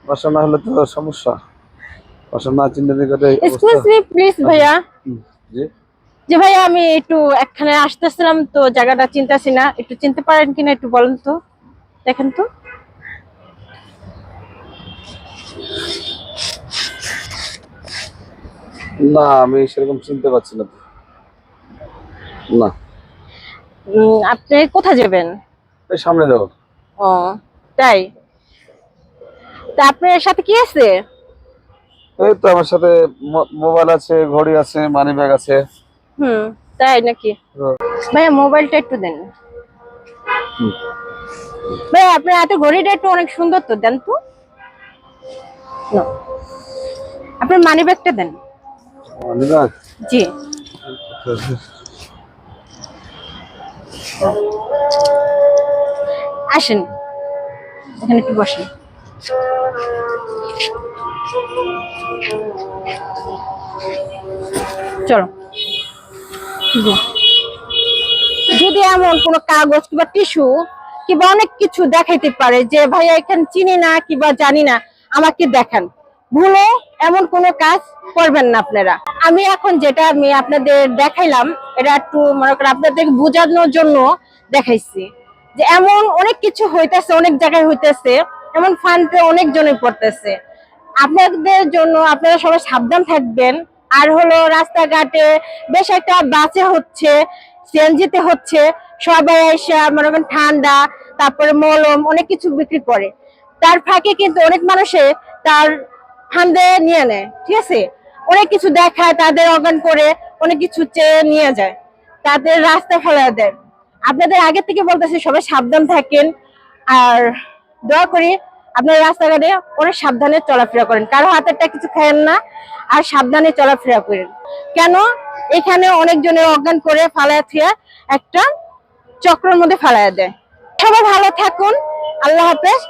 বাসা না হলে তো সমস্যা। বাসা না চিনতে গেলে অবস্থা। এক্সকিউজ মি প্লিজ ভাইয়া। জি। যে ভাইয়া আমি একটু একখানে আসতেছিলাম তো জায়গাটা চিনতেছি না, একটু চিনতে পারেন কিনা একটু বলেন তো, দেখেন তো। না, আমি সেরকম চিনতে পারছি না তো। না। আপনি কোথায় যাবেন? এই সামনে যাও। ও তাই? তা আপনার সাথে কি আছে? এই তো আমার সাথে মোবাইল আছে, ঘড়ি আছে, মানি ব্যাগ আছে। হুম, তাই নাকি? ভাইয়া মোবাইলটা একটু দেন। হুম। ভাইয়া আপনার হাতে ঘড়িটা একটু অনেক সুন্দর তো, দেন তো। নাও। আপনার মানি ব্যাগটা দেন। Money bag. জি। আসেন, এখানে একটু বসেন। চলো। জি। যদি এমন কোনো কাগজ কিংবা টিস্যু কিংবা অনেক কিছু দেখাইতে পারে যে ভাইয়া এখানে চিনি না কিংবা জানি না, আমাকে দেখান। ভুলে এমন কোনো কাজ করবেন না আপনারা। আমি এখন যেটা আমি আপনাদের দেখাইলাম, এটা একটু মনে করেন আপনাদের বোঝানোর জন্য দেখাইছি যে এমন অনেক কিছু হইতেছে, অনেক জায়গায় হইতেছে, এমন ফান্ডে অনেক জনে পড়তেছে। আপনাদের জন্য আপনারা সবাই সাবধান থাকবেন। আর হলো রাস্তাঘাটে বেশ একটা বাসে হচ্ছে, সিএনজিতে হচ্ছে, সবাই এসে মনে করেন ঠান্ডা, তারপরে মলম অনেক কিছু বিক্রি করে। তার ফাঁকে কিন্তু অনেক মানুষে তার ফান্দে নিয়ে নেয়, ঠিক আছে? অনেক কিছু দেখায়, তাদের অজ্ঞান করে অনেক কিছু চেয়ে নিয়ে যায়, তাদের রাস্তা ফেলা দেয়। আপনাদের আগে থেকে বলতেছি সবাই সাবধান থাকেন। আর দোয়া করি আপনার রাস্তাঘাটে অনেক সাবধানে চলাফেরা করেন, কারো হাতেরটা কিছু খায়েন না, আর সাবধানে চলাফেরা করেন। কেন? এখানে অনেকজনের অজ্ঞান করে ফালায় থিয়া একটা চক্রের মধ্যে ফালায় দেয়। সবাই ভালো থাকুন। আল্লাহ হাফেজ।